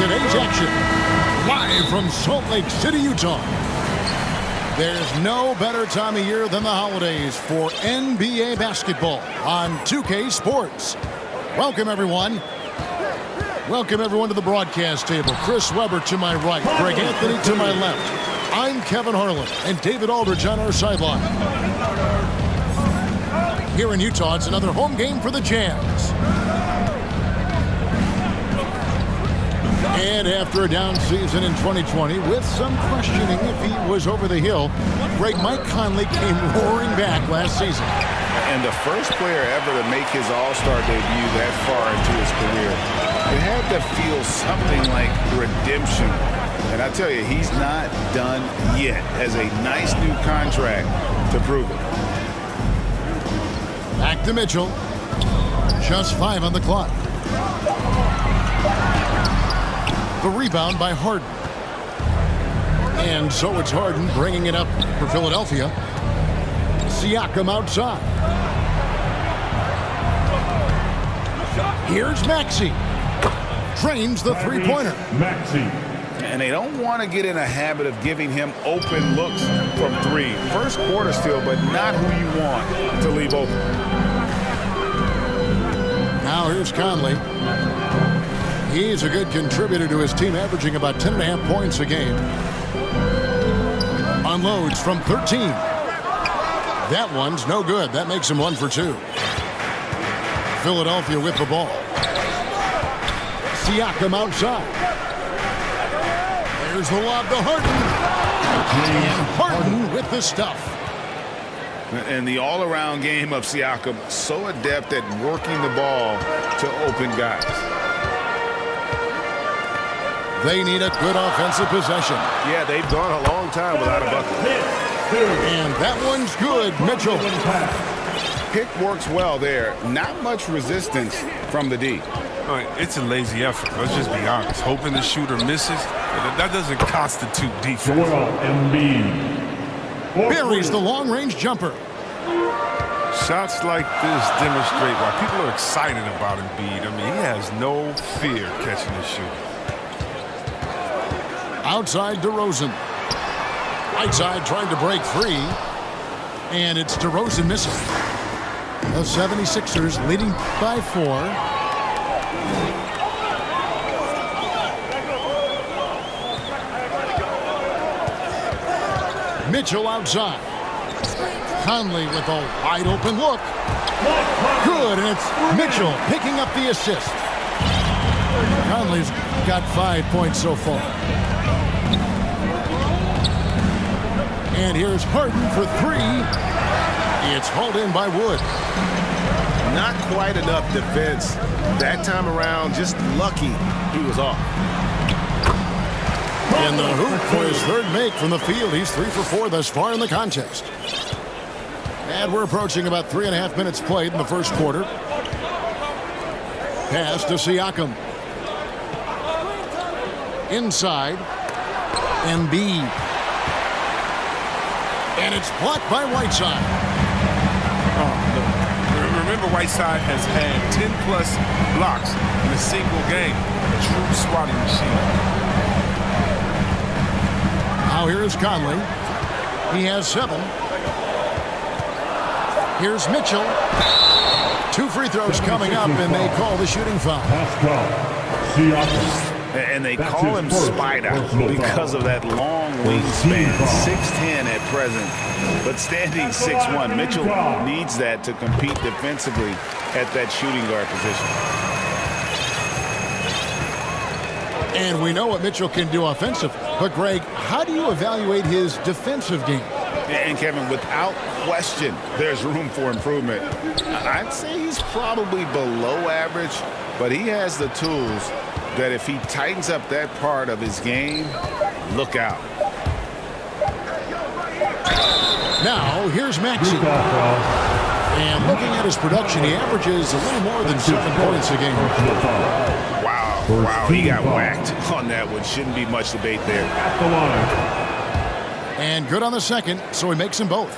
today's action. Live from Salt Lake City, Utah. There's no better time of year than the holidays for NBA basketball on 2K Sports. Welcome, everyone. Welcome, everyone, to the broadcast table. Chris Webber to my right, Greg Anthony to my left. I'm Kevin Harlan, and David Aldridge on our sideline. Here in Utah, it's another home game for the Jazz. And after a down season in 2020, with some questioning if he was over the hill, great Mike Conley came roaring back last season. And the first player ever to make his All-Star debut that far into his career, it had to feel something like redemption. And I tell you, he's not done yet. Has a nice new contract to prove it. Back to Mitchell. Just 5 on the clock. The rebound by Harden. And so it's Harden bringing it up for Philadelphia. Siakam outside. Here's Maxey. Drains the three-pointer. Maxey. And they don't want to get in a habit of giving him open looks from three. First quarter still, but not who you want to leave open. Now here's Conley. He's a good contributor to his team, averaging about 10.5 points a game. Unloads from 13. That one's no good. That makes him 1 for 2. Philadelphia with the ball. Siakam outside. There's the lob to Harden. And Harden with the stuff. And the all-around game of Siakam, so adept at working the ball to open guys. They need a good offensive possession. Yeah, they've gone a long time without a bucket. And that one's good, Mitchell. Pick works well there. Not much resistance from the D. It's a lazy effort. Let's just be honest. Hoping the shooter misses, that doesn't constitute defense. Buries the long-range jumper. Shots like this demonstrate why people are excited about Embiid. I mean, he has no fear catching the shooter. Outside DeRozan. Right side trying to break free. And it's DeRozan missing. The 76ers leading by 4. Mitchell outside. Conley with a wide open look. Good, and it's Mitchell picking up the assist. Conley's got 5 points so far. And here's Harden for 3. It's hauled in by Wood. Not quite enough defense that time around. Just lucky he was off. And the hoop for his third make from the field. He's 3 for 4 thus far in the contest. And we're approaching about 3.5 minutes played in the first quarter. Pass to Siakam. Inside. Embiid. And it's blocked by Whiteside. Oh, no. Remember, Whiteside has had 10-plus blocks in a single game. A true swatting machine. Now here's Conley. He has 7. Here's Mitchell. 2 free throws coming up, and they call the shooting foul. And they call him Spider because of that long wingspan, 6'10" at present, but standing 6'1". Mitchell needs that to compete defensively at that shooting guard position. And we know what Mitchell can do offensively. But, Greg, how do you evaluate his defensive game? And, Kevin, without question, there's room for improvement. I'd say he's probably below average, but he has the tools that if he tightens up that part of his game, look out. Now, here's Maxey. And looking at his production, he averages a little more than 7 points a game. Wow, he got whacked on that one. Shouldn't be much debate there. And good on the second, so he makes them both.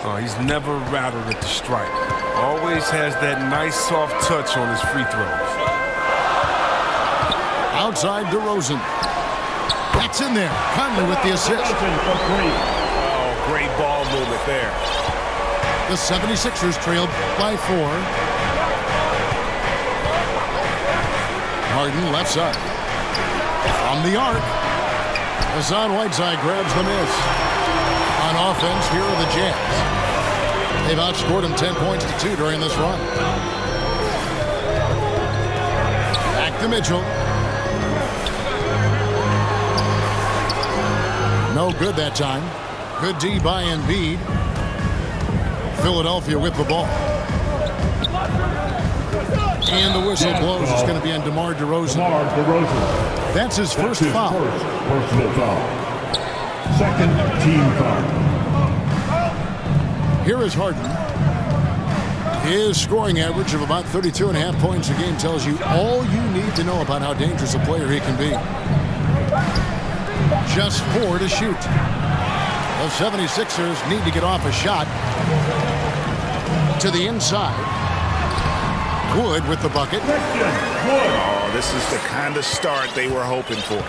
Oh, he's never rattled at the stripe. Always has that nice soft touch on his free throws. Outside DeRozan. That's in there. Conley with the assist. Oh, great ball movement there. The 76ers trailed by 4. Harden left side. From the arc. Hassan Whiteside grabs the miss. On offense, here are the Jazz. They've outscored him 10 points to 2 during this run. Back to Mitchell. No good that time. Good D by Embiid. Philadelphia with the ball. And the whistle blows. It's going to be on DeMar DeRozan. That's his first foul. Personal foul. Second team foul. Here is Harden. His scoring average of about 32.5 points a game tells you all you need to know about how dangerous a player he can be. Just 4 to shoot. The 76ers need to get off a shot. To the inside. Wood with the bucket. Oh, this is the kind of start they were hoping for.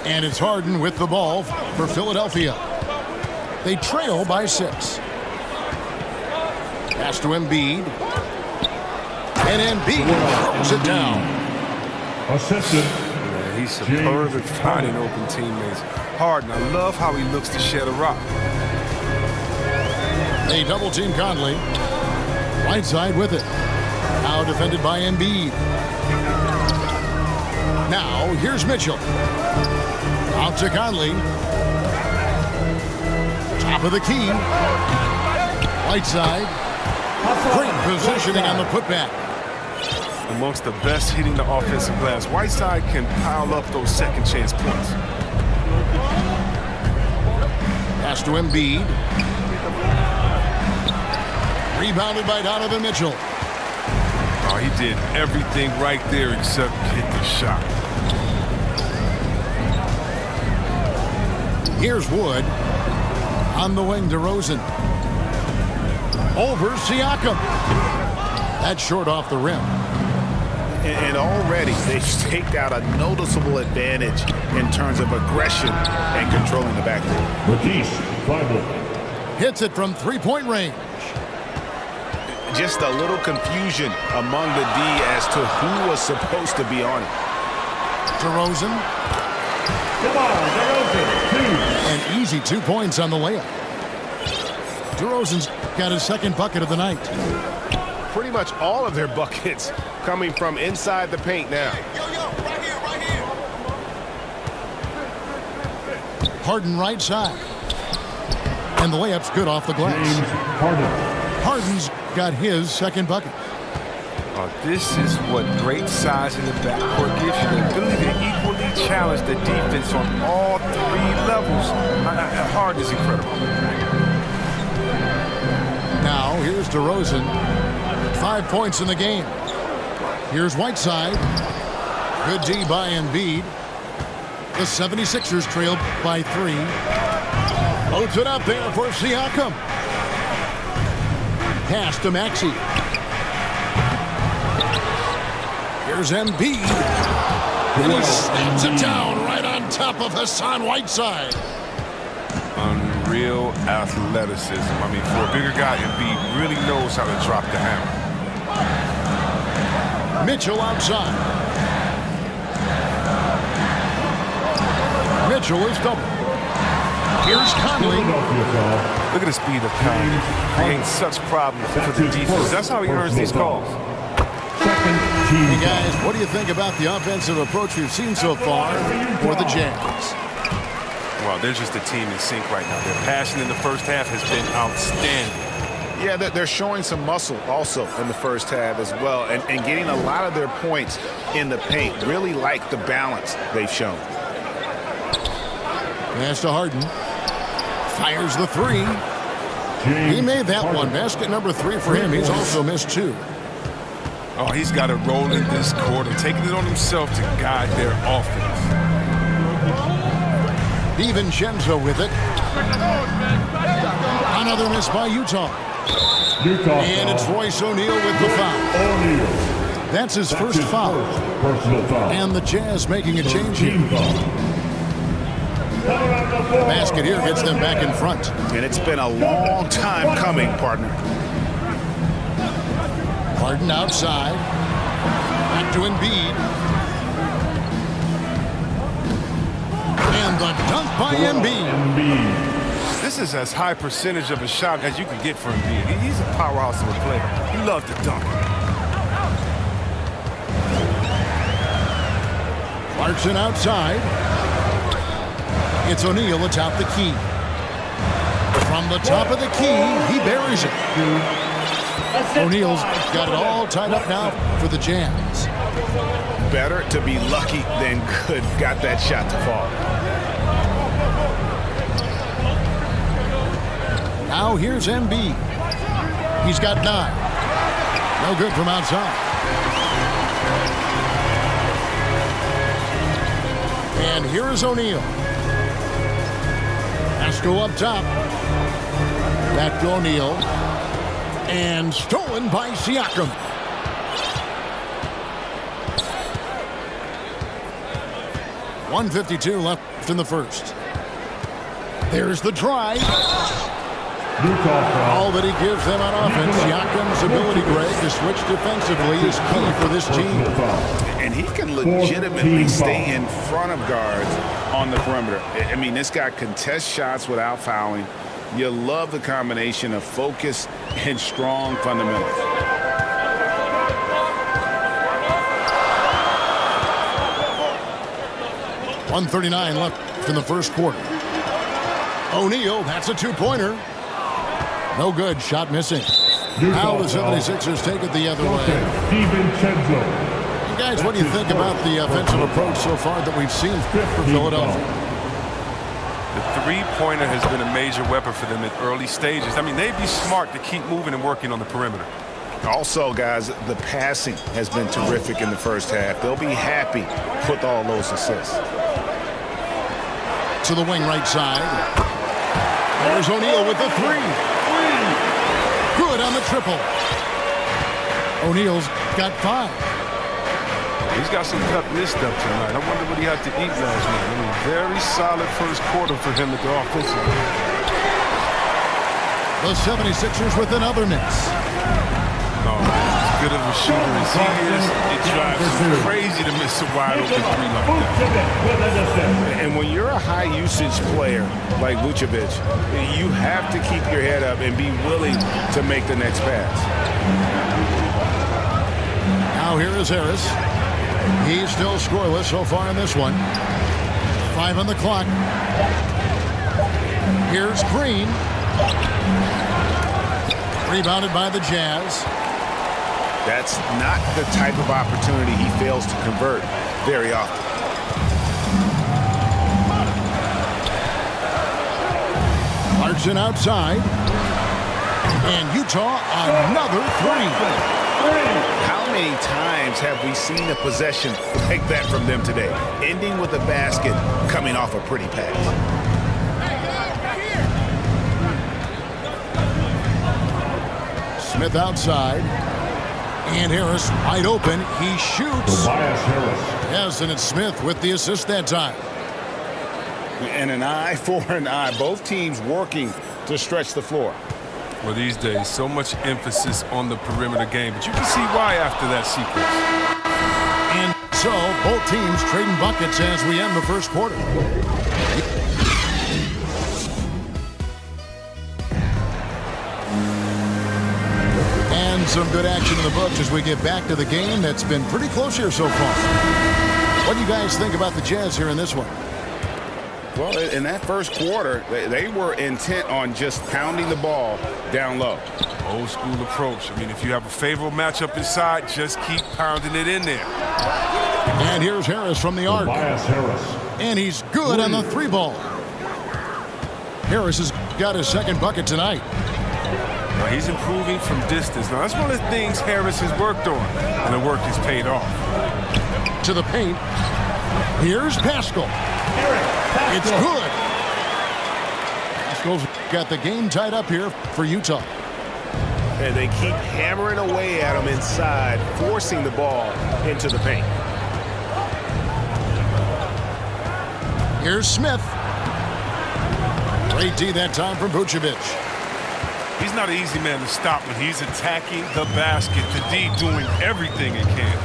And it's Harden with the ball for Philadelphia. They trail by 6. Pass to Embiid. And Embiid throws it down. Assistant. Yeah, he's superb at finding open teammates. Harden, I love how he looks to shed a rock. They double team Conley. Right side with it. Now defended by Embiid. Now here's Mitchell. Out to Conley. Top of the key. Right side. Great positioning on the putback. Amongst the best hitting the offensive glass, Whiteside can pile up those second chance points. Pass to Embiid. Rebounded by Donovan Mitchell. Oh, he did everything right there except hit the shot. Here's Wood. On the wing, DeRozan. Over Siakam. That's short off the rim. And already they've staked out a noticeable advantage in terms of aggression and controlling the backcourt. Matisse, Bible. Hits it from three-point range. Just a little confusion among the D as to who was supposed to be on it. DeRozan. An easy 2 points on the layup. DeRozan's got his second bucket of the night. Pretty much all of their buckets coming from inside the paint now. Right here. Harden right side. And the layup's good off the glass. James Harden. Harden's got his second bucket. This is what great size in the backcourt gives you. The ability to equally challenge the defense on all 3 levels. Harden is incredible. Now, here's DeRozan. 5 points in the game. Here's Whiteside. Good D by Embiid. The 76ers trailed by 3. Loads it up there for Siakam. Pass to Maxey. Here's Embiid. And he snaps it down right on top of Hassan Whiteside. Unreal athleticism. I mean, for a bigger guy, Embiid really knows how to drop the hammer. Mitchell outside. Mitchell is double. Here's Conley. Look at the speed of Conley. Creates such problems for the defense. That's how he earns these calls. Hey guys, what do you think about the offensive approach we've seen so far for the Jazz? Well, they're just a team in sync right now. Their passion in the first half has been outstanding. Yeah, they're showing some muscle also in the first half as well, and getting a lot of their points in the paint. Really like the balance they've shown. Pass to Harden. Fires the 3. He made that one. Basket number 3 for him. He's also missed 2. Oh, he's got to roll in this quarter, taking it on himself to guide their offense. DiVincenzo with it. Another miss by Utah. And it's Royce O'Neal with the foul. That's his first foul. Personal foul. And the Jazz making a change here. Team foul. The basket here gets them back in front. And it's been a long time coming, partner. Harden outside. Back to Embiid. And the dunk by Embiid. Embiid. This is as high percentage of a shot as you can get for Embiid. He's a powerhouse of a player. He loves to dunk. Clarkson outside. It's O'Neal atop the key. From the top of the key, he buries it. O'Neal's got it all tied up now for the Jazz. Better to be lucky than good. Got that shot to fall. Now here's Embiid. He's got 9. No good from outside. And here is O'Neal. Has to go up top. Back to O'Neal. And stolen by Siakam. .152 left in the first. There's the drive. All that he gives them on offense. Siakam's ability, Greg, to switch defensively is key for this team. And he can legitimately stay in front of guards on the perimeter. I mean, this guy contests shots without fouling. You love the combination of focus and strong fundamentals. .139 left in the first quarter. O'Neal, that's a two-pointer. No good, shot missing. Now the 76ers take it the other way. And guys, what do you think about the offensive approach so far that we've seen for Philadelphia? The three-pointer has been a major weapon for them at early stages. I mean, they'd be smart to keep moving and working on the perimeter. Also, guys, the passing has been terrific in the first half. They'll be happy with all those assists. To the wing right side. There's O'Neal with the 3. Good on the triple. O'Neal's got 5. He's got some cut list up tonight. I wonder what he had to eat last night. I mean, very solid first quarter for him at the offensively. The 76ers with another miss. Oh, as good of a shooter as he is, it drives him crazy to miss a wide open 3 like that. And when you're a high-usage player like Vucevic, you have to keep your head up and be willing to make the next pass. Now here is Harris. He's still scoreless so far in this one. 5 on the clock. Here's Green. Rebounded by the Jazz. That's not the type of opportunity he fails to convert very often. Clarkson outside. And Utah another 3. How many times have we seen a possession like that from them today? Ending with a basket coming off a pretty pass. Smith outside. And Harris wide open. He shoots. Tobias Harris. Yes, and it's Smith with the assist that time. And an eye for an eye. Both teams working to stretch the floor. Well, these days, so much emphasis on the perimeter game, but you can see why after that sequence. And so, both teams trading buckets as we end the first quarter. And some good action in the books as we get back to the game that's been pretty close here so far. What do you guys think about the Jazz here in this one? Well, in that first quarter, they were intent on just pounding the ball down low. Old school approach. I mean, if you have a favorable matchup inside, just keep pounding it in there. And here's Harris from the arc. Tobias Harris. And he's good on the 3-ball. Harris has got his second bucket tonight. Now, he's improving from distance. Now, that's one of the things Harris has worked on, and the work has paid off. To the paint. Here's Pascal. It's good. Pascal's got the game tied up here for Utah. And they keep hammering away at him inside, forcing the ball into the paint. Here's Smith. Great D that time from Vucevic. He's not an easy man to stop when he's attacking the basket. The D doing everything it can.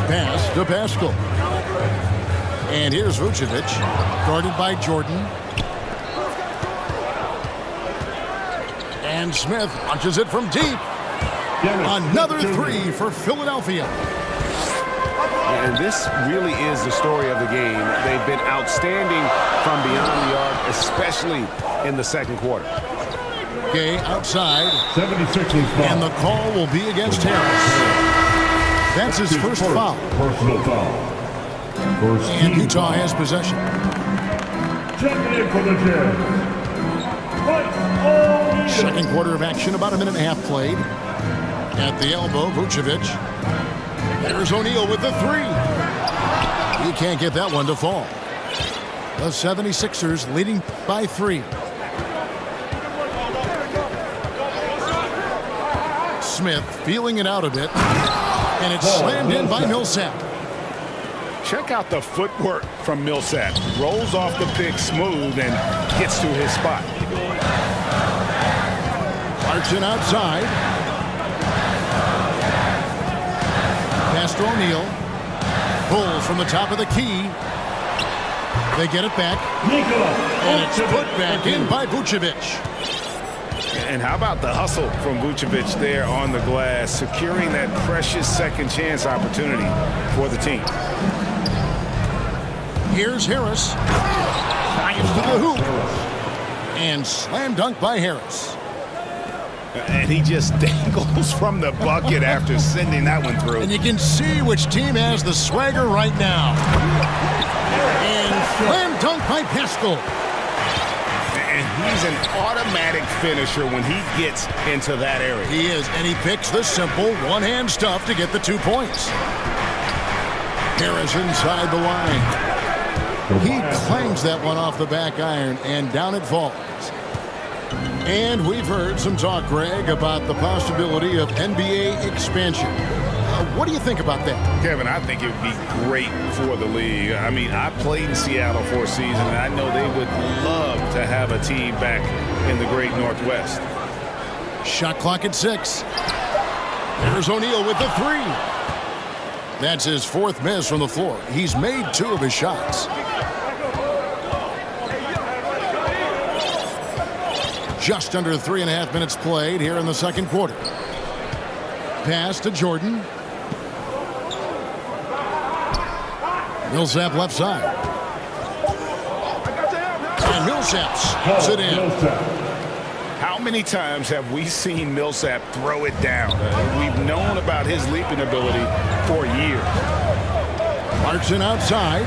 Pass to Pascal. And here's Vucevic, guarded by Jordan. And Smith launches it from deep. Another three for Philadelphia. And this really is the story of the game. They've been outstanding from beyond the arc, especially in the second quarter. Gay outside. 76ers foul. And the call will be against Harris. That's his first foul. Personal foul. First And team Utah foul. has possession. Checking in for the Jazz. Mike O'Neal. Second quarter of action, about a minute and a half played. At the elbow, Vucevic. There's O'Neal with the three. He can't get that one to fall. The 76ers leading by 3. Smith feeling it out a bit. And it's slammed in by Millsap. Check out the footwork from Millsap. Rolls off the pick smooth and gets to his spot. Clarkson outside. Pass to O'Neal. Pulls from the top of the key. They get it back. And it's put back in by Vucevic. And how about the hustle from Vucevic there on the glass, securing that precious second chance opportunity for the team. Here's Harris. Drives to the hoop. And slam dunk by Harris. And he just dangles from the bucket after sending that one through. And you can see which team has the swagger right now. And slam dunk by Pascal. And he's an automatic finisher when he gets into that area. He is, and he picks the simple one-hand stuff to get the 2 points. Harris inside the line. He clangs that one off the back iron, and down it falls. And we've heard some talk, Greg, about the possibility of NBA expansion. What do you think about that? Kevin, I think it would be great for the league. I mean, I played in Seattle for a season, and I know they would love to have a team back in the great Northwest. Shot clock at 6. There's O'Neal with the three. That's his 4th miss from the floor. He's made 2 of his shots. Just under 3.5 minutes played here in the second quarter. Pass to Jordan. Millsap left side. And Millsap slips it in. How many times have we seen Millsap throw it down? We've known about his leaping ability for years. Clarkson outside.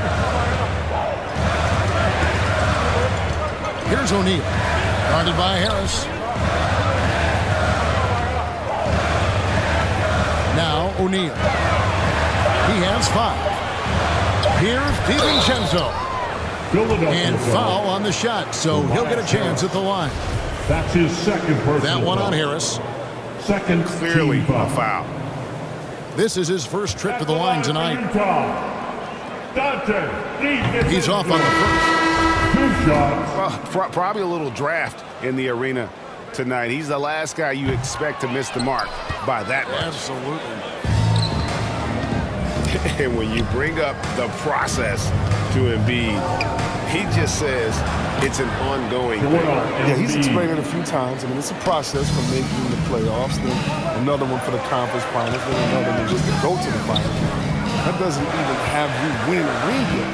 Here's O'Neal. Guarded by Harris. Now O'Neal. He has 5. Here's DiVincenzo. And foul on the shot, so he'll get a chance at the line. That's his second personal That one on foul. Harris. Second Clearly team a foul. This is his first trip to the line tonight. He's off on the first. 2 shots. Well, probably a little draft in the arena tonight. He's the last guy you expect to miss the mark by that much. Absolutely. And when you bring up the process to Embiid, he just says it's an ongoing thing. Yeah, he's explained it a few times. I mean, it's a process from making the playoffs, then another one for the conference finals, then another one just to go to the finals. That doesn't even have you win a ring yet.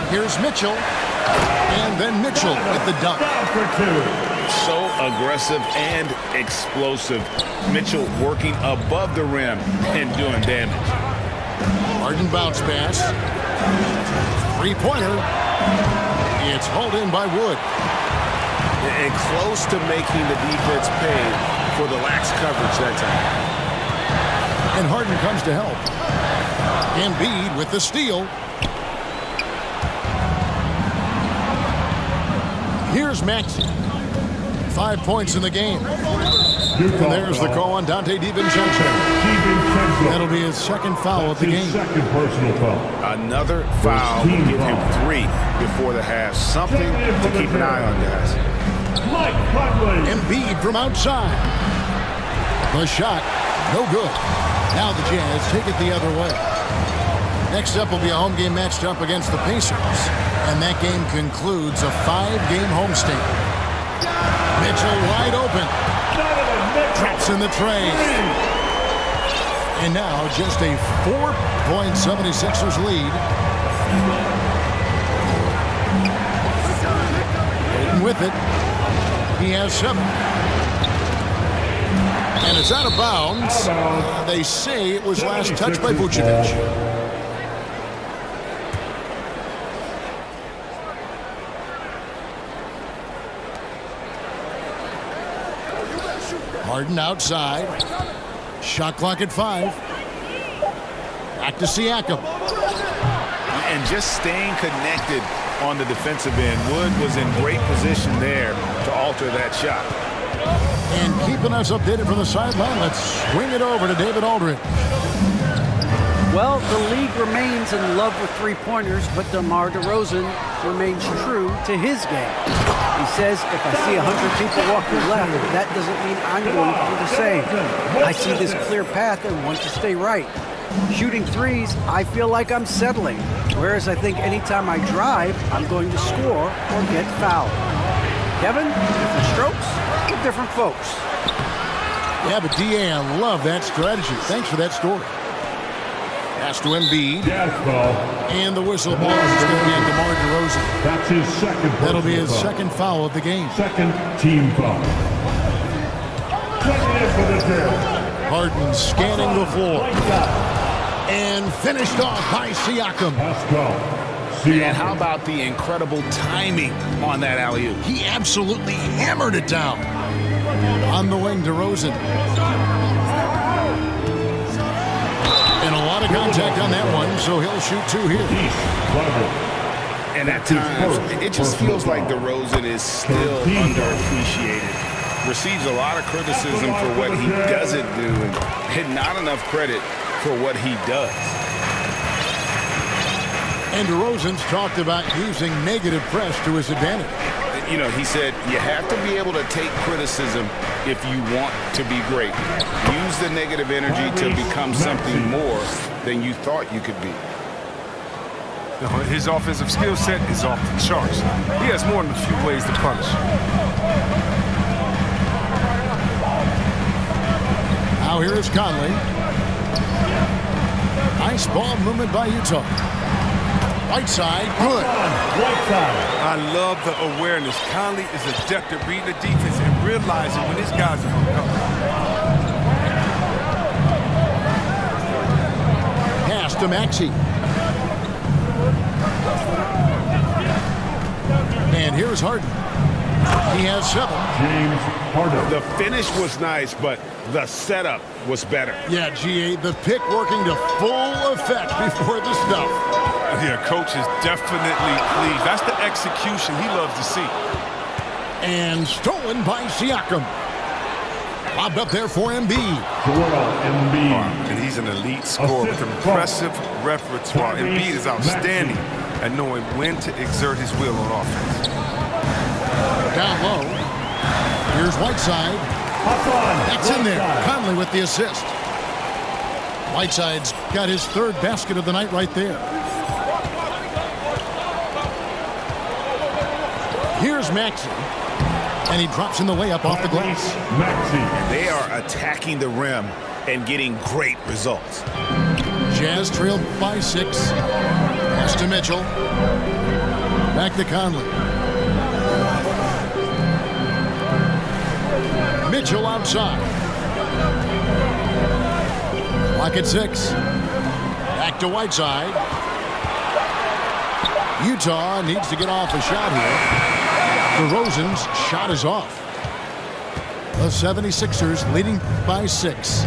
Here's Mitchell. And then Mitchell with the dunk. So aggressive and explosive. Mitchell working above the rim and doing damage. Harden bounce pass. 3-pointer. It's hauled in by Wood. And close to making the defense pay for the lax coverage that time. And Harden comes to help. Embiid with the steal. Here's Maxey. 5 points in the game. Utah And there's the foul. call on Dante DiVincenzo. DiVincenzo. That'll be his second foul of the His game. second personal foul. Another foul will give him 3 before the half. Something to keep an eye on, guys. Mike Conley. Embiid from outside. The shot, no good. Now the Jazz take it the other way. Next up will be a home game matched up against the Pacers. And that game concludes a 5-game homestand. Mitchell wide open. Traps in the tray. And now just a 4-point 76ers lead. Hayden with it. He has 7. And it's out of bounds. They say it was last touched by Vucevic. Harden outside. Shot clock at 5. Back to Siakam. And just staying connected on the defensive end. Wood was in great position there to alter that shot. And keeping us updated from the sideline, let's swing it over to David Aldridge. Well, the league remains in love with three-pointers, but DeMar DeRozan remains true to his game. He says, if I see 100 people walking left, that doesn't mean I'm going to do the same. I see this clear path and want to stay right. Shooting threes, I feel like I'm settling, whereas I think anytime I drive, I'm going to score or get fouled. Kevin, different strokes for different folks. Yeah, but D.A., I love that strategy. Thanks for that story. Pass to Embiid. Jazz foul. And the whistle blows. It's going to be on DeMar DeRozan. That's his second That'll be personal his foul. second foul of the game. Second team foul. Checking in for the Jazz. Harden scanning the floor. And finished off by Siakam. Pascal. And how about the incredible timing on that alley-oop? He absolutely hammered it down. On the wing, DeRozan. And a lot of contact on that one, so he'll shoot 2 here. And at times, it just feels like DeRozan is still underappreciated. Receives a lot of criticism for what he doesn't do and not enough credit for what he does. And DeRozan's talked about using negative press to his advantage. You know, he said you have to be able to take criticism if you want to be great. Use the negative energy to become something more than you thought you could be. His offensive skill set is off the charts. He has more than a few ways to punish. Now here is Conley. Nice ball movement by Utah. Whiteside, good. I love the awareness. Conley is adept at reading the defense and realizing when his guys are going to come. Pass to Maxey. And here's Harden. He has 7. James Harden. The finish was nice, but the setup was better. Yeah, GA, the pick working to full effect before the stuff. Yeah, coach is definitely pleased. That's the execution he loves to see. And stolen by Siakam. Lobbed up there for Embiid. Joel Embiid. And he's an elite scorer with impressive repertoire. Embiid is outstanding at knowing when to exert his will on offense. Down low. Here's Whiteside. That's in there. Conley with the assist. Whiteside's got his 3rd basket of the night right there. Here's Maxey. And he drops in the way up off the glass. Maxey. They are attacking the rim and getting great results. Jazz trailed by 6. Pass to Mitchell. Back to Conley. Mitchell outside. Clock at 6. Back to Whiteside. Utah needs to get off a shot here. DeRozan's shot is off. The 76ers leading by 6.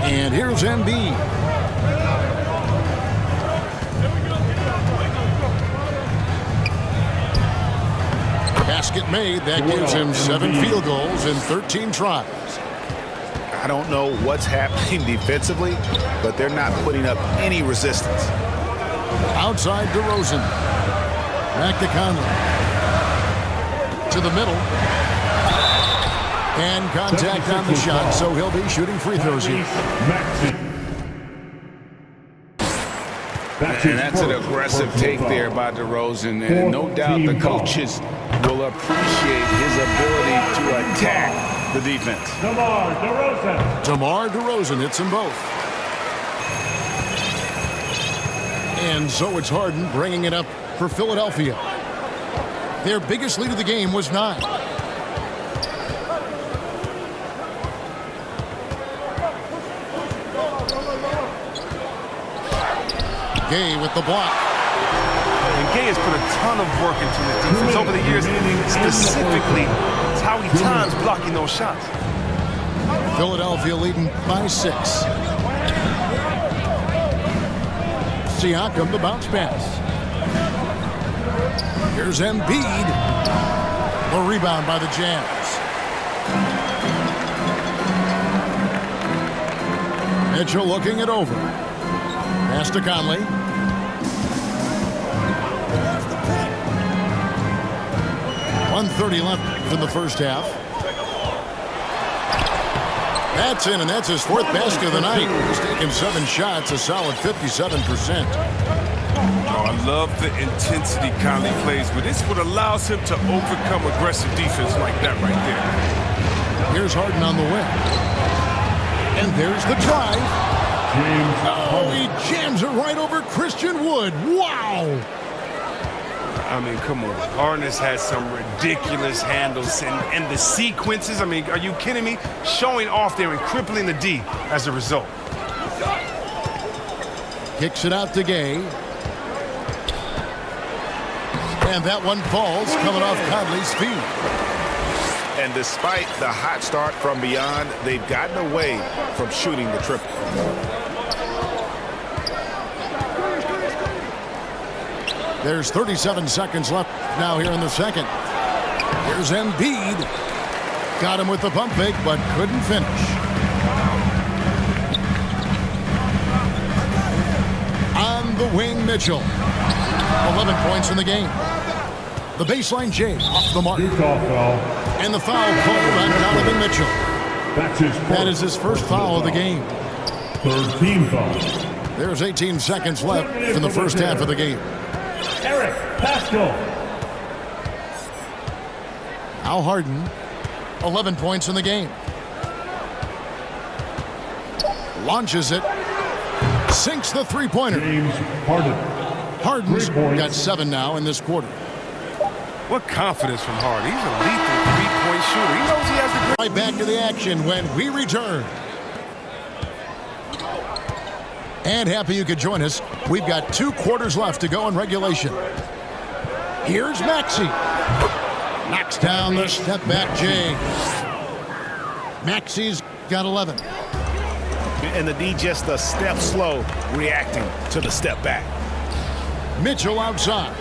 And here's Embiid. Basket made. That gives him 7 field goals in 13 tries. I don't know what's happening defensively, but they're not putting up any resistance. Outside DeRozan. Back to Conley. To the middle. And contact on the shot, so he'll be shooting free throws here. And that's an aggressive take there by DeRozan. And no doubt the coaches will appreciate his ability to attack the defense. DeMar DeRozan hits them both. And so it's Harden bringing it up for Philadelphia. Their biggest lead of the game was 9. Gay with the block. And Gay has put a ton of work into the defense over the years. Specifically, it's how he times blocking those shots. Philadelphia leading by 6. Siakam, the bounce pass. Here's Embiid. The rebound by the Jazz. Mitchell looking it over. Pass to Conley. .130 left in the first half. That's in, and that's his 4th basket of the night. He's taken 7 shots, a solid 57%. Oh, I love the intensity Conley plays with. It's what allows him to overcome aggressive defense like that right there. Here's Harden on the wing. And there's the drive. Oh, he jams it right over Christian Wood. Wow! I mean, come on. Harden has had some ridiculous handles and the sequences. I mean, are you kidding me? Showing off there and crippling the D as a result. Kicks it out to Gay. And that one falls, coming off Conley's feet. And despite the hot start from beyond, they've gotten away from shooting the triple. There's 37 seconds left now here in the second. Here's Embiid. Got him with the pump fake, but couldn't finish. On the wing, Mitchell. 11 points in the game. The baseline J off the mark. And the foul called on Donovan Mitchell. That is his first foul of the game. 3rd team foul. There's 18 seconds left in the first half of the game. Eric Pascal. Al Harden, 11 points in the game. Launches it. Sinks the three-pointer. James Harden. Harden's got 7 now in this quarter. What confidence from Harden. He's a lethal three-point shooter. He knows he has the... Right back to the action when we return. And happy you could join us. We've got 2 quarters left to go in regulation. Here's Maxey. Knocks down the step back J. Maxey's got 11. And the D just a step slow reacting to the step back. Mitchell outside.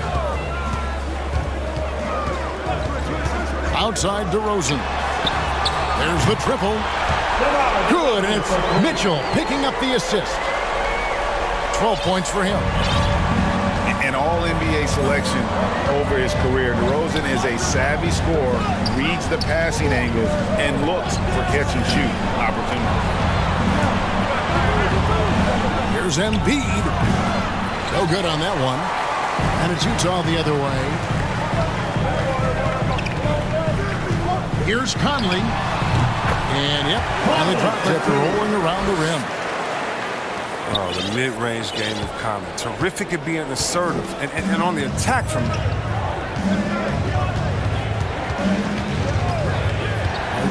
Outside DeRozan. There's the triple. Good, and it's Mitchell picking up the assist. 12 points for him. An all-NBA selection over his career. DeRozan is a savvy scorer, reads the passing angles, and looks for catch-and-shoot opportunities. Here's Embiid. No good on that one. And it's Utah the other way. Here's Conley. And, yep, Conley dropped it, rolling around the rim. Oh, the mid-range game of Conley. Terrific at being assertive and on the attack from there.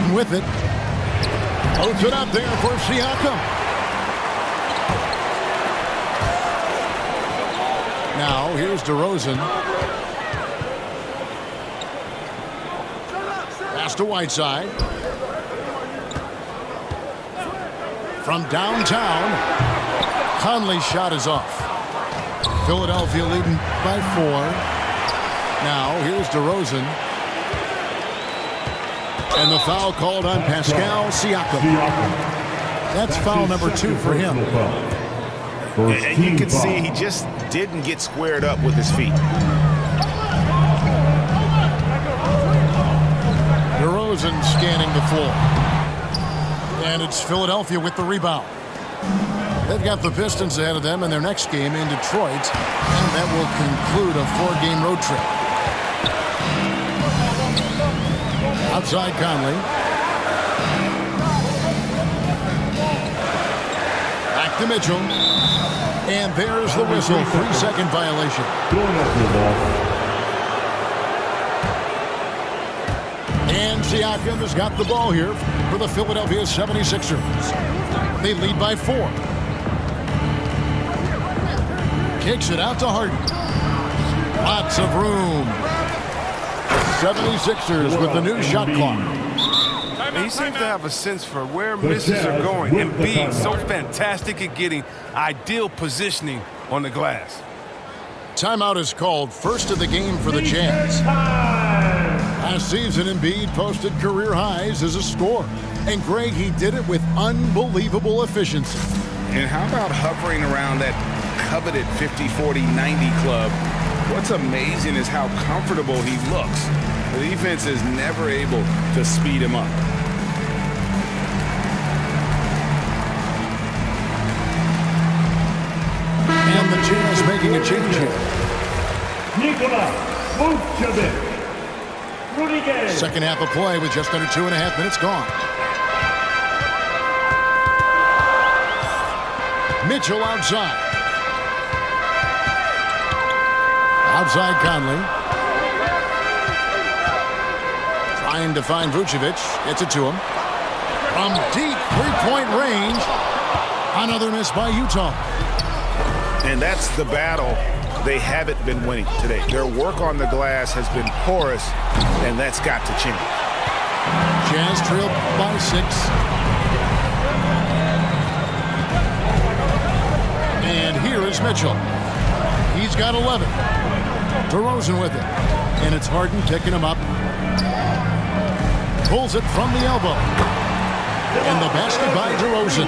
Harden with it. Holds it up there for Siakam. Now, here's DeRozan. Pass to Whiteside. From downtown, Conley's shot is off. Philadelphia leading by 4. Now, here's DeRozan. And the foul called on Pascal Siakam. That's foul number 2 for him. And you can see he just didn't get squared up with his feet. DeRozan scanning the floor. And it's Philadelphia with the rebound. They've got the Pistons ahead of them in their next game in Detroit, and that will conclude a 4-game road trip. Outside Conley. Back to Mitchell. And there's the whistle. 3-second violation. And Siakam has got the ball here for the Philadelphia 76ers. They lead by 4. Kicks it out to Harden. Lots of room. 76ers with the new shot clock. He seems to have a sense for where misses are going. And being so fantastic at getting ideal positioning on the glass. Timeout is called, first of the game for the Jazz. Last season, Embiid posted career highs as a scorer. And Greg, he did it with unbelievable efficiency. And how about hovering around that coveted 50-40-90 club? What's amazing is how comfortable he looks. The defense is never able to speed him up. And the Jazz making a change here. Nikola Vucevic. Second half of play with just under 2.5 minutes gone. Mitchell outside. Outside Conley. Trying to find Vucevic. Gets it to him. From deep three-point range. Another miss by Utah. And that's the battle they haven't been winning today. Their work on the glass has been porous, and that's got to change. Jazz trailed by 6. And here is Mitchell. He's got 11. DeRozan with it. And it's Harden kicking him up. Pulls it from the elbow. And the basket by DeRozan.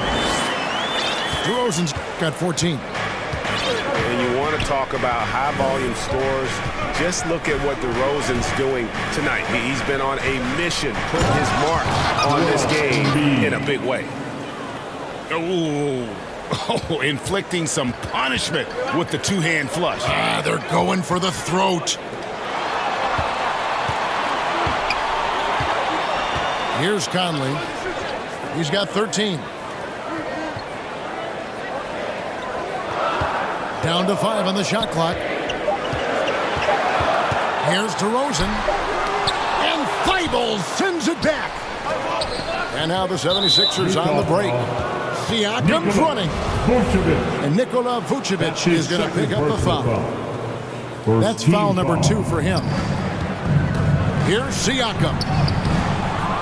DeRozan's got 14. And you want to talk about high-volume scores, just look at what DeRozan's doing tonight. He's been on a mission, put his mark on this game in a big way. Oh, inflicting some punishment with the two-hand flush. They're going for the throat. Here's Conley. He's got 13. Down to 5 on the shot clock. Here's DeRozan. And Thibault sends it back. And now the 76ers on the break. Siakam's running. And Nikola Vucevic is going to pick up the foul. That's foul number 2 for him. Here's Siakam.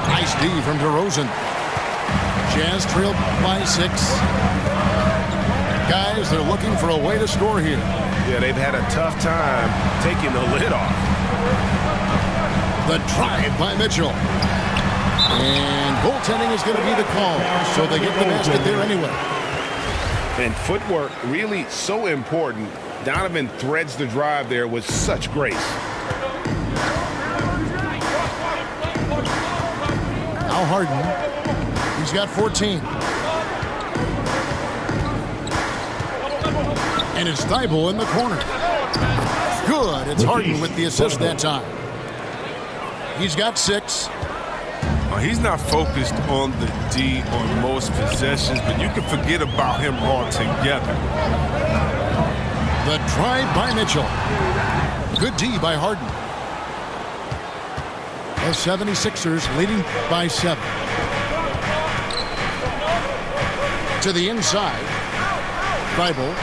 Nice D from DeRozan. Jazz trailed by 6. Guys, they're looking for a way to score here. Yeah, they've had a tough time taking the lid off. The drive by Mitchell. And goaltending is going to be the call, so they get the basket there anyway. And footwork really so important. Donovan threads the drive there with such grace. Now Harden. He's got 14. And it's Thibault in the corner. Good. It's Harden with the assist that time. He's got 6. He's not focused on the D on most possessions, but you can forget about him altogether. The drive by Mitchell. Good D by Harden. The 76ers leading by 7. To the inside. Thibault.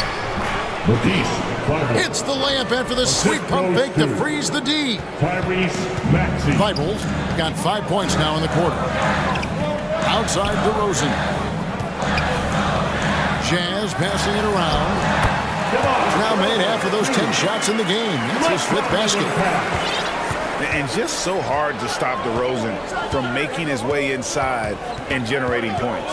It's the layup after the sweet pump fake to freeze the D. Thibault's got 5 points now in the quarter. Outside DeRozan. Jazz passing it around. He's now made half of those 10 shots in the game. That's his 5th basket. And just so hard to stop DeRozan from making his way inside and generating points.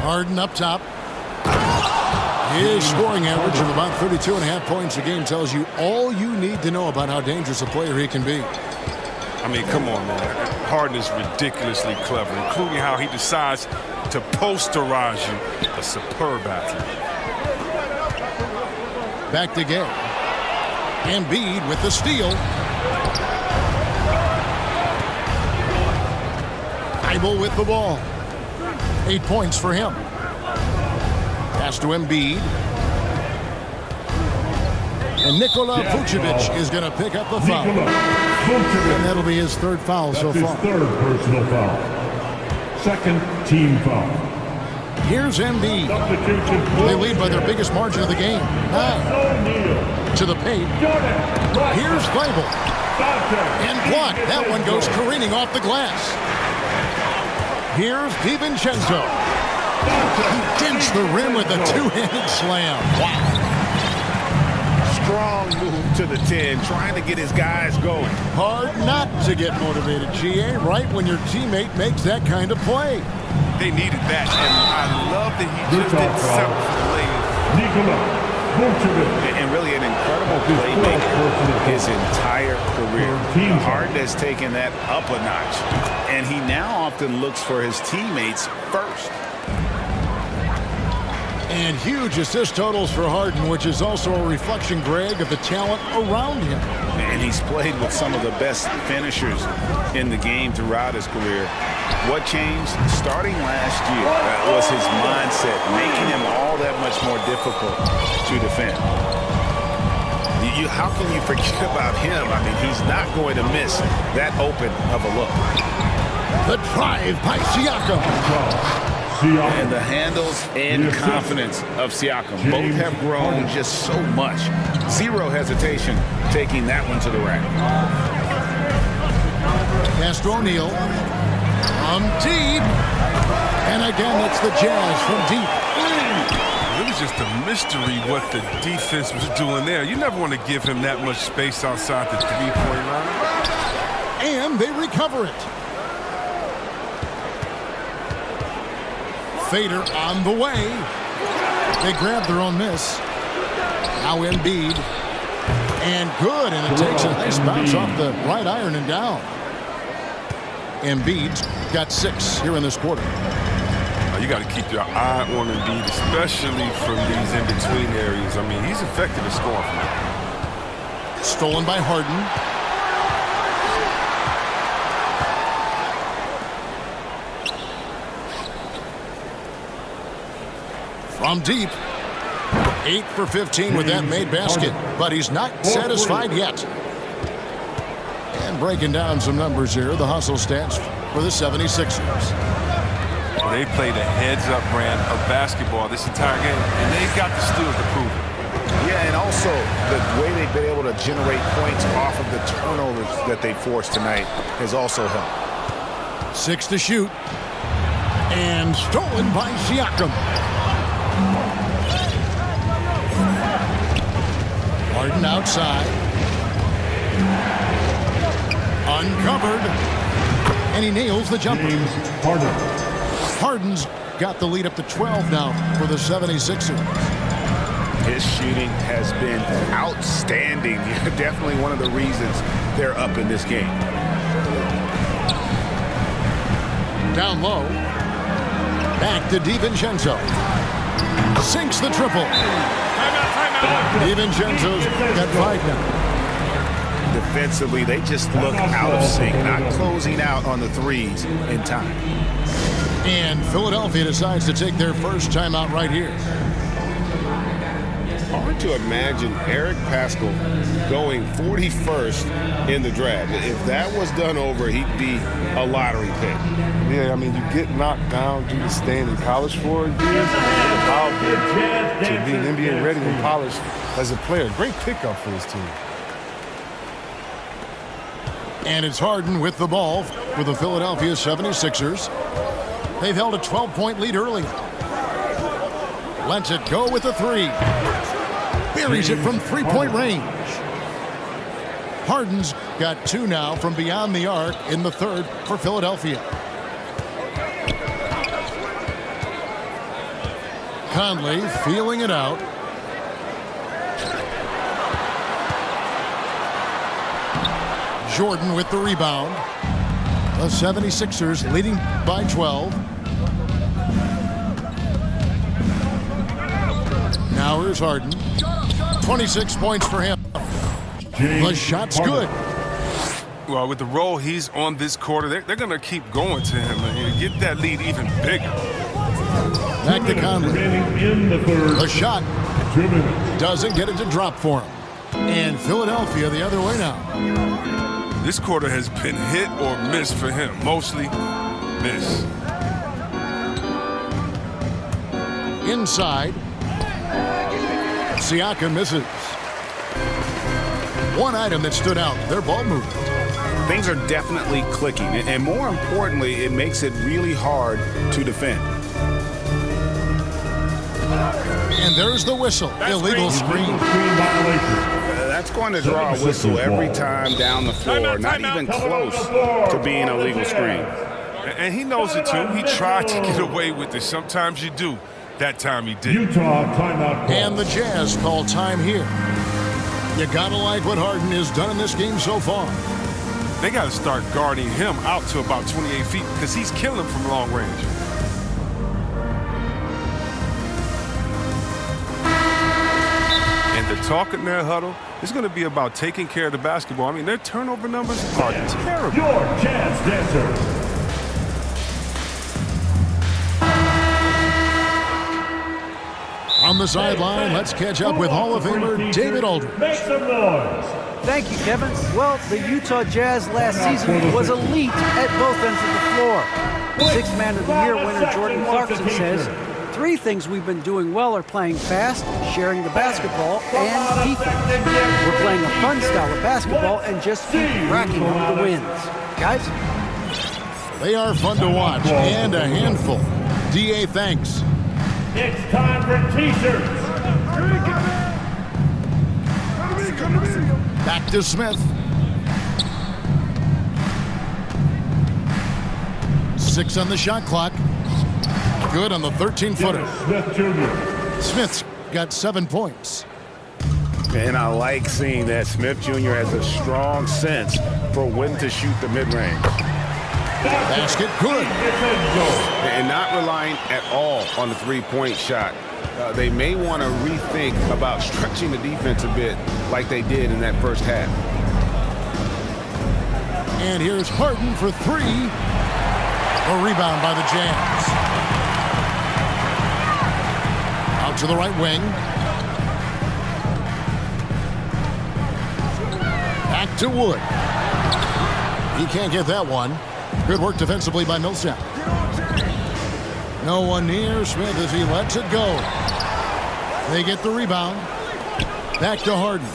Harden up top. His scoring average of about 32.5 points a game tells you all you need to know about how dangerous a player he can be. I mean, come on, man. Harden is ridiculously clever, including how he decides to posterize you. A superb athlete. Back to Gay. Embiid with the steal. Thibault with the ball. 8 points for him. Pass to Embiid. And Nikola Vucevic is going to pick up the foul. And that'll be his third foul so far. His third personal foul. Second team foul. Here's Embiid. They lead by their biggest margin of the game. 9. To the paint. Here's Thibault. And blocked. That one goes careening off the glass. Here's DiVincenzo. He dents the rim with a two-handed slam. Wow. Strong move to the 10, trying to get his guys going. Hard not to get motivated, GA, right when your teammate makes that kind of play. They needed that, and I love that he just didn't settle for the lay-in. Nikola Vucevic. And really an incredible playmaker his entire career. Harden has taken that up a notch, and he now often looks for his teammates first. And huge assist totals for Harden, which is also a reflection, Greg, of the talent around him. And he's played with some of the best finishers in the game throughout his career. What changed starting last year was his mindset, making him all that much more difficult to defend. How can you forget about him? I mean, he's not going to miss that open of a look. The drive by Siakam. And the handles and confidence of Siakam both have grown just so much. Zero hesitation taking that one to the rack. Pass to O'Neal. From deep. And again, it's the Jazz from deep. It was just a mystery what the defense was doing there. You never want to give him that much space outside the three-point line. And they recover it. Fader on the way. They grab their own miss. Now Embiid. And good, and it takes a nice bounce off the right iron and down. Embiid's got 6 here in this quarter. You got to keep your eye on Embiid, especially from these in-between areas. I mean, he's effective at scoring from that. Stolen by Harden. From deep. 8 for 15 with that made basket, but he's not satisfied yet. And breaking down some numbers here, the hustle stats for the 76ers. Well, they played a heads-up brand of basketball this entire game, and they've got the steals to prove it. Yeah, and also the way they've been able to generate points off of the turnovers that they forced tonight has also helped. 6 to shoot. And stolen by Siakam. Harden outside. Uncovered. And he nails the jumper. Harden's got the lead up to 12 now for the 76ers. His shooting has been outstanding. Definitely one of the reasons they're up in this game. Down low. Back to DiVincenzo. Sinks the triple. DiVincenzo's got 5 now. Defensively, they just look out of sync, not closing out on the threes in time. And Philadelphia decides to take their first timeout right here. Hard to imagine Eric Paschall going 41st in the draft. If that was done over, he'd be a lottery pick. Yeah, I mean, you get knocked down due to staying in college for years. To being NBA ready and polished as a player. Great pickup for his team. And it's Harden with the ball for the Philadelphia 76ers. They've held a 12-point lead early. Lets it go with the 3. buries it from three-point range. Harden's got 2 now from beyond the arc in the third for Philadelphia. Conley feeling it out. Jordan with the rebound. The 76ers leading by 12. Now here's Harden. 26 points for him. The shot's good. Well, with the role he's on this quarter, they're going to keep going to him and get that lead even bigger. Back to Conley. In the third. The shot 2 minutes. doesn't get it to drop for him. And Philadelphia the other way now. This quarter has been hit or miss for him. Mostly miss. Inside. Siakam misses. One item that stood out, their ball movement. Things are definitely clicking, and more importantly, it makes it really hard to defend. And there's the whistle. Illegal screen. Screen violation. That's going to draw a whistle every time down the floor, not even close to being a legal screen. And he knows it too. He tried to get away with it. Sometimes you do. That time he did. Utah timeout. And the Jazz call time here. You gotta like what Harden has done in this game so far. They got to start guarding him out to about 28 feet because he's killing from long range. And the talk in their huddle is going to be about taking care of the basketball. I mean, their turnover numbers are terrible. Your Jazz dancer. On the sideline, let's catch up with Hall of Famer David Aldridge. Make some noise. Thank you, Kevin. Well, the Utah Jazz last season was elite at both ends of the floor. Sixth Man of the Year winner Jordan Clarkson says, 3 things we've been doing well are playing fast, sharing the basketball, and defense. We're playing a fun style of basketball and just keep racking up the wins. Guys? They are fun to watch and a handful. DA, thanks. It's time for t-shirts. Back to Smith. 6 on the shot clock. Good on the 13-footer. Smith Jr. Smith's got 7 points. And I like seeing that Smith Jr. has a strong sense for when to shoot the mid-range. Basket good. And not relying at all on the three-point shot. They may want to rethink about stretching the defense a bit like they did in that first half. And here's Harden for 3. A rebound by the Jazz. Out to the right wing. Back to Wood. He can't get that one. Good work defensively by Millsap. No one near Smith as he lets it go. They get the rebound. Back to Harden.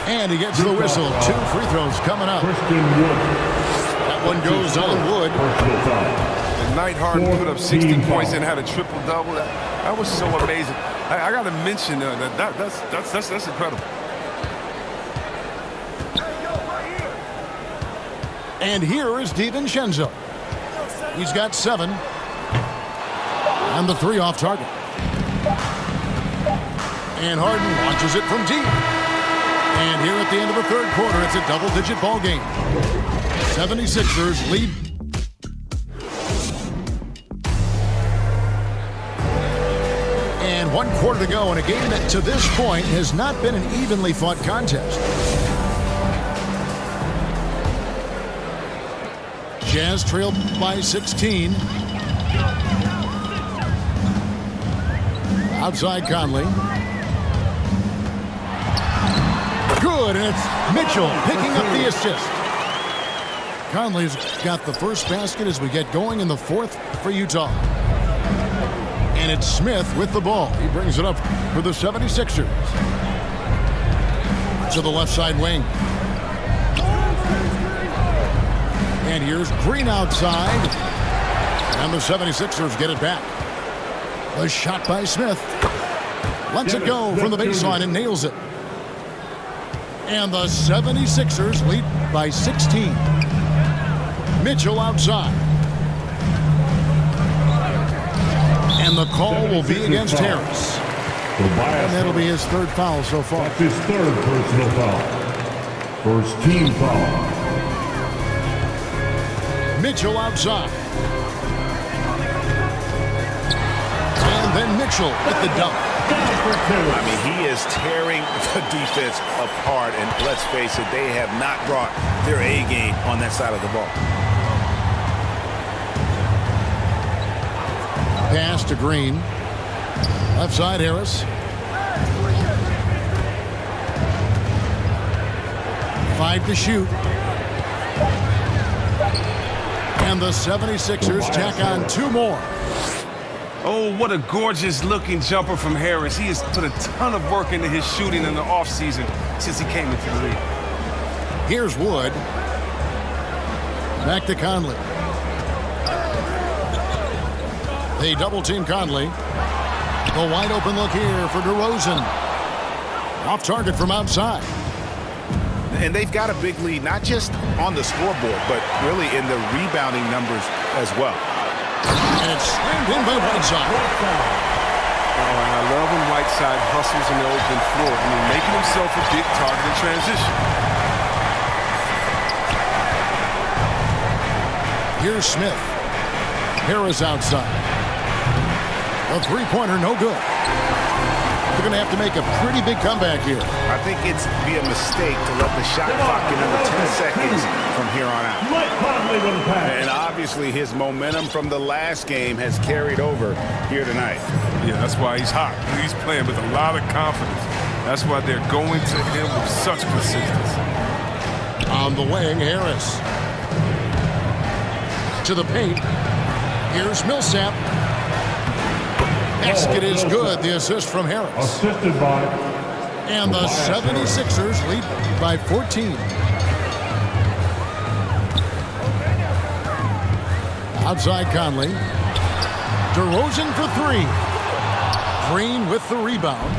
And he gets the whistle. 2 free throws coming up. That one goes on Wood. The night Harden put up 60 points and had a triple-double. That was so amazing. I got to mention that's incredible. And here is DiVincenzo. He's got 7. And the 3 off target. And Harden launches it from deep. And here at the end of the third quarter, it's a double-digit ball game. 76ers lead. And 1 quarter to go in a game that to this point has not been an evenly fought contest. Jazz trailed by 16. Outside Conley. Good, and it's Mitchell picking up the assist. Conley's got the first basket as we get going in the 4th for Utah. And it's Smith with the ball. He brings it up for the 76ers. To the left side wing. And here's Green outside. And the 76ers get it back. A shot by Smith. Lets it go from the baseline and nails it. And the 76ers lead by 16. Mitchell outside. And the call will be against Harris. And that'll be his third foul so far. That's his third personal foul. First team foul. Mitchell outside. And then Mitchell with the dunk. I mean, he is tearing the defense apart. And let's face it, they have not brought their A game on that side of the ball. Pass to Green. Left side, Harris. 5 to shoot. And the 76ers tack on 2 more. Oh, what a gorgeous looking jumper from Harris. He has put a ton of work into his shooting in the offseason since he came into the league. Here's Wood. Back to Conley. They double team Conley. The wide open look here for DeRozan. Off target from outside. And they've got a big lead, not just on the scoreboard, but really in the rebounding numbers as well. And it's slammed in by Whiteside. Oh, and I love when Whiteside hustles in the open floor. I mean, making himself a big target in transition. Here's Smith. Harris outside. A three-pointer, no good. They're going to have to make a pretty big comeback here. I think it's be a mistake to let the shot clock get under 10 seconds from here on out. And obviously his momentum from the last game has carried over here tonight. Yeah, that's why he's hot. He's playing with a lot of confidence. That's why they're going to him with such consistency. On the wing, Harris. To the paint. Here's Millsap. Basket is good. The assist from Harris. Assisted by. And the 76ers lead by 14. Outside Conley. DeRozan for 3. Green with the rebound.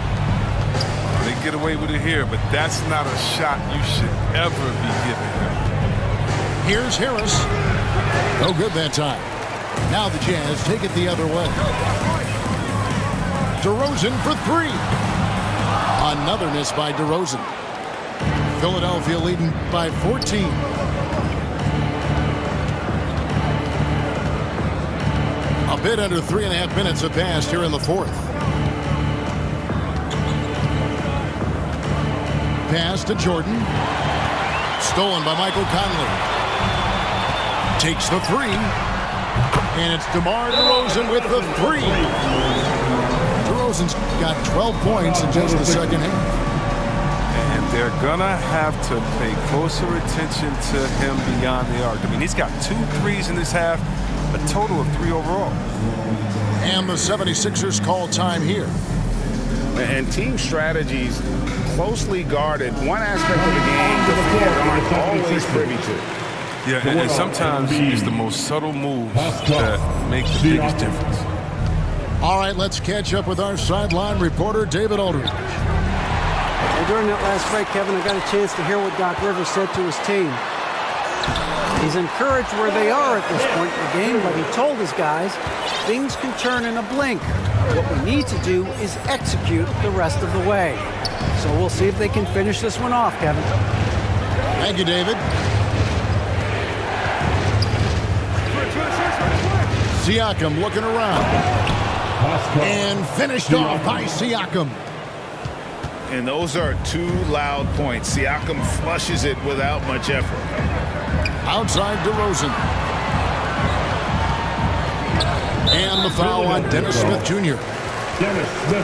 They get away with it here, but that's not a shot you should ever be giving him. Here's Harris. No good that time. Now the Jazz take it the other way. DeRozan for 3. Another miss by DeRozan. Philadelphia leading by 14. A bit under 3.5 minutes have passed here in the fourth. Pass to Jordan. Stolen by Michael Conley. Takes the 3. And it's DeMar DeRozan with the 3. DeRozan's got 12 points in just the second half. And they're going to have to pay closer attention to him beyond the arc. I mean, he's got 2 threes in this half, a total of 3 overall. And the 76ers call time here. And team strategies closely guarded. One aspect of the game the fans aren't always privy to. Yeah, and sometimes it's the most subtle moves that make the biggest difference. All right, let's catch up with our sideline reporter, David Aldridge. Well, during that last break, Kevin, I got a chance to hear what Doc Rivers said to his team. He's encouraged where they are at this point in the game, but he told his guys things can turn in a blink. What we need to do is execute the rest of the way. So we'll see if they can finish this one off, Kevin. Thank you, David. Siakam looking around. And finished off by Siakam. And those are 2 loud points. Siakam flushes it without much effort. Outside DeRozan. And the foul on Dennis Smith Jr.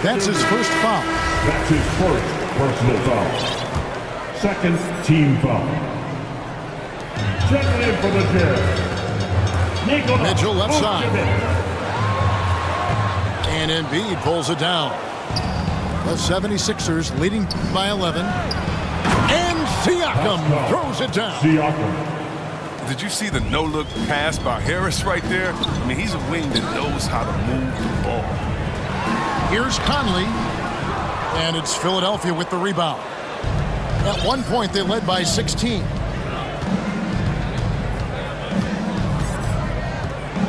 That's his first foul. That's his first personal foul. Second team foul. Checking in for the Jazz. Mitchell left side. And Embiid pulls it down. The 76ers leading by 11. And Siakam throws it down. Siakam. Did you see the no-look pass by Harris right there? I mean, he's a wing that knows how to move the ball. Here's Conley, and it's Philadelphia with the rebound. At one point, they led by 16.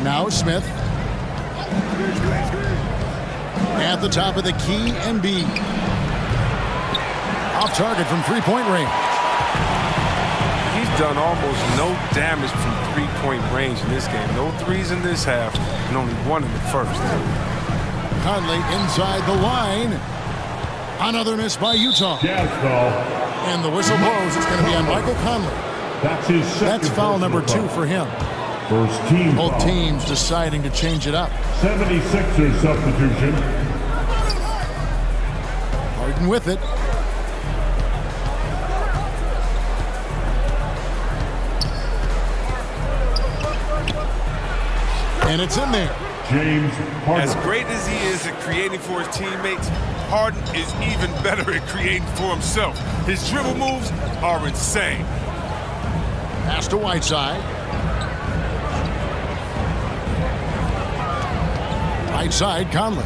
Now Smith. At the top of the key, Embiid. Off target from three-point range. He's done almost no damage from three-point range in this game. No threes in this half, and only one in the first. Conley inside the line. Another miss by Utah. Jazz foul. And the whistle blows. It's going to be on Michael Conley. That's his second. That's foul number 2 foul. for him. First team Both foul. teams deciding to change it up. 76ers substitution. Harden with it. And it's in there. James Harden. As great as he is at creating for his teammates, Harden is even better at creating for himself. His dribble moves are insane. Pass to Whiteside. Whiteside, Conley.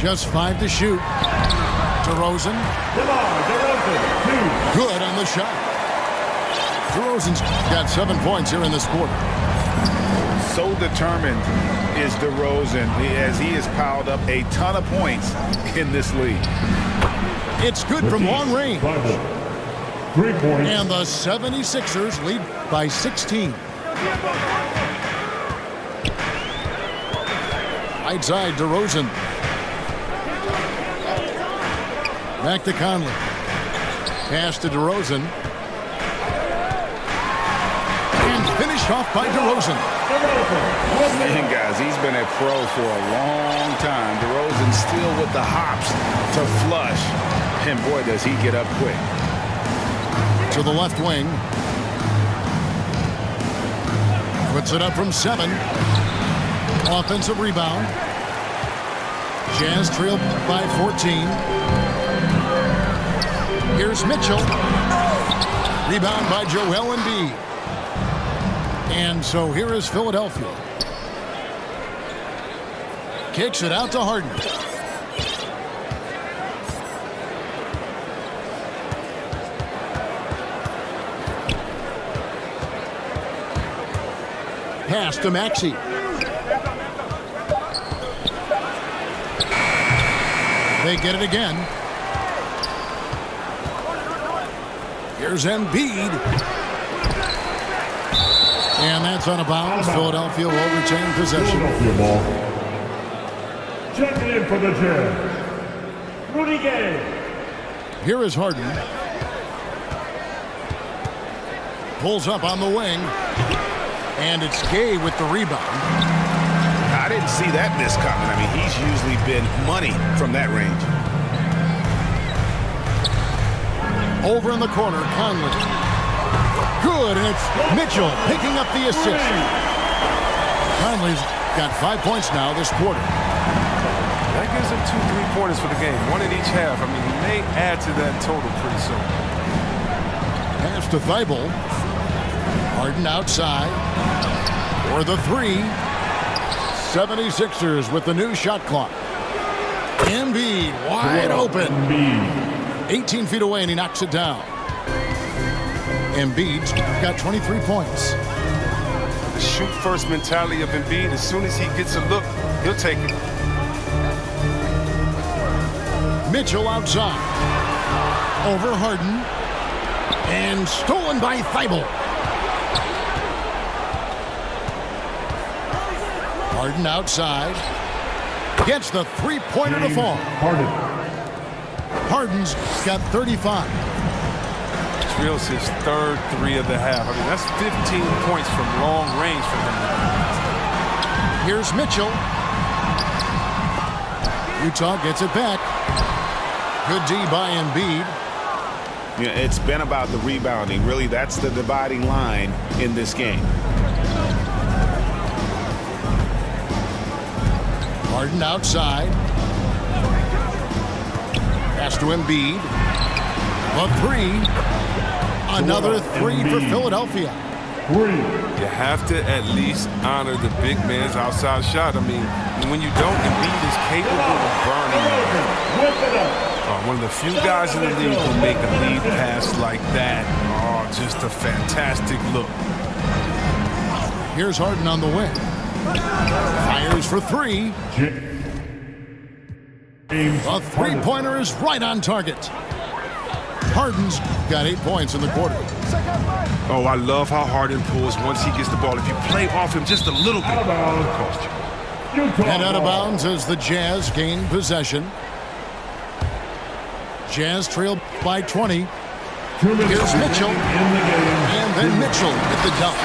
Just 5 to shoot. DeRozan. Good on the shot. DeRozan's got 7 points here in this quarter. So determined is DeRozan as he has piled up a ton of points in this league. It's good from long range. 3 points. And the 76ers lead by 16. Outside DeRozan. Back to Conley. Pass to DeRozan. And finished off by DeRozan. Man, guys, he's been a pro for a long time. DeRozan still with the hops to flush. And boy, does he get up quick. To the left wing. Puts it up from 7. Offensive rebound. Jazz trail by 14. Here's Mitchell. Rebound by Joel Embiid. And so here is Philadelphia. Kicks it out to Harden. Pass to Maxey. They get it again. Here's Embiid. And that's on a bounce. Philadelphia will retain possession. Philadelphia ball. Checking in for the Jazz. Rudy Gay. Here is Harden. Pulls up on the wing. And it's Gay with the rebound. I didn't see that miss coming. I mean, he's usually been money from that range. Over in the corner, Conley. Good, and it's Mitchell picking up the assist. Conley's got 5 points now this quarter. That gives him 2 3-pointers for the game, 1 in each half. I mean, he may add to that total pretty soon. Pass to Thibault. Harden outside. For the 3. 76ers with the new shot clock. Embiid wide open. 18 feet away, and he knocks it down. Embiid's got 23 points. The shoot-first mentality of Embiid, as soon as he gets a look, he'll take it. Mitchell outside. Over Harden. And stolen by Thibault. Harden outside. Gets the three-pointer to fall. Harden's got 35. Drills his third 3 of the half. I mean, that's 15 points from long range for him. Here's Mitchell. Utah gets it back. Good D by Embiid. Yeah, it's been about the rebounding. Really, that's the dividing line in this game. Harden outside. Pass to Embiid. A 3. Another three for Philadelphia. You have to at least honor the big man's outside shot. I mean, when you don't, Embiid is capable of burning you. One of the few guys in the league who make a lead pass like that. Oh, just a fantastic look. Here's Harden on the wing. Fires for three. A three-pointer is right on target. Harden's got 8 points in the quarter. Oh, I love how Harden pulls once he gets the ball. If you play off him just a little bit, it'll cost you. And out of bounds as the Jazz gain possession. Jazz trailed by 20. Here's Mitchell. And then Mitchell with the dunk.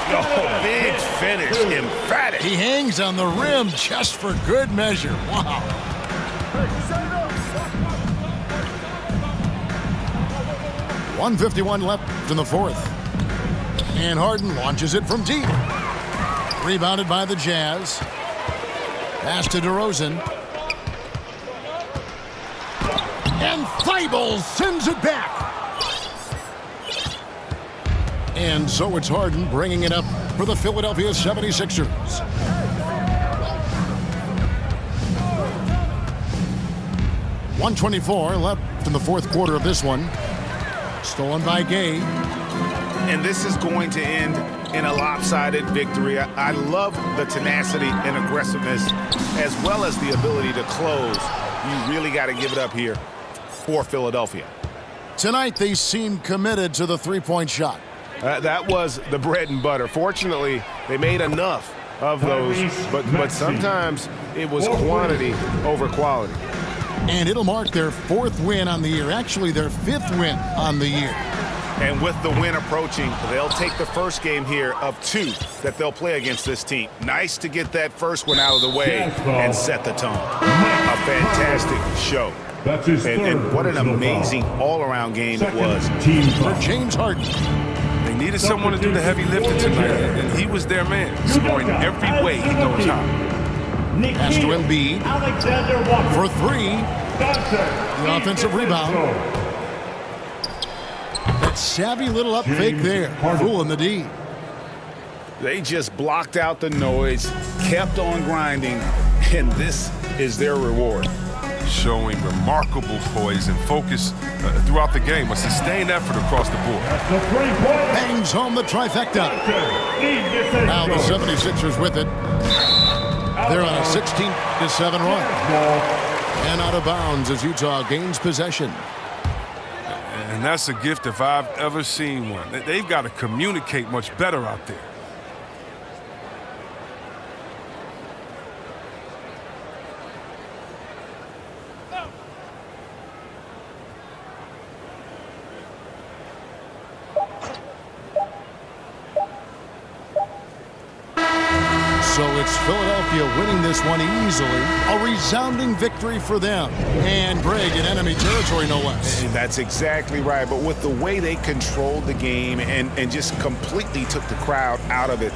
Oh, big finish, emphatic. He hangs on the rim just for good measure. Wow. .151 left in the fourth. And Harden launches it from deep. Rebounded by the Jazz. Pass to DeRozan. And Thibault sends it back. And so it's Harden bringing it up for the Philadelphia 76ers. .124 left in the fourth quarter of this one. Stolen by Gay. And this is going to end in a lopsided victory. I love the tenacity and aggressiveness as well as the ability to close. You really got to give it up here for Philadelphia. Tonight they seem committed to the three-point shot. That was the bread and butter. Fortunately, they made enough of those, but sometimes it was quantity over quality. And it'll mark their fourth win on the year. Actually, their fifth win on the year. And with the win approaching, they'll take the first game here of 2 that they'll play against this team. Nice to get that first one out of the way and set the tone. A fantastic show. And what an amazing all-around game it was. For James Harden. They needed someone to do the heavy lifting tonight, and he was their man, scoring every way he knows how. Pass to Embiid for three. The offensive rebound. That savvy little up fake there, fooling the D. They just blocked out the noise, kept on grinding, and this is their reward. Showing remarkable poise and focus throughout the game, a sustained effort across the board. Bangs home the trifecta. Now the 76ers with it. They're on a 16-7 run. And out of bounds as Utah gains possession. And that's a gift if I've ever seen one. They've got to communicate much better out there. So it's Philadelphia winning this one easily. A resounding victory for them. And Greg in enemy territory, no less. And that's exactly right. But with the way they controlled the game and just completely took the crowd out of it,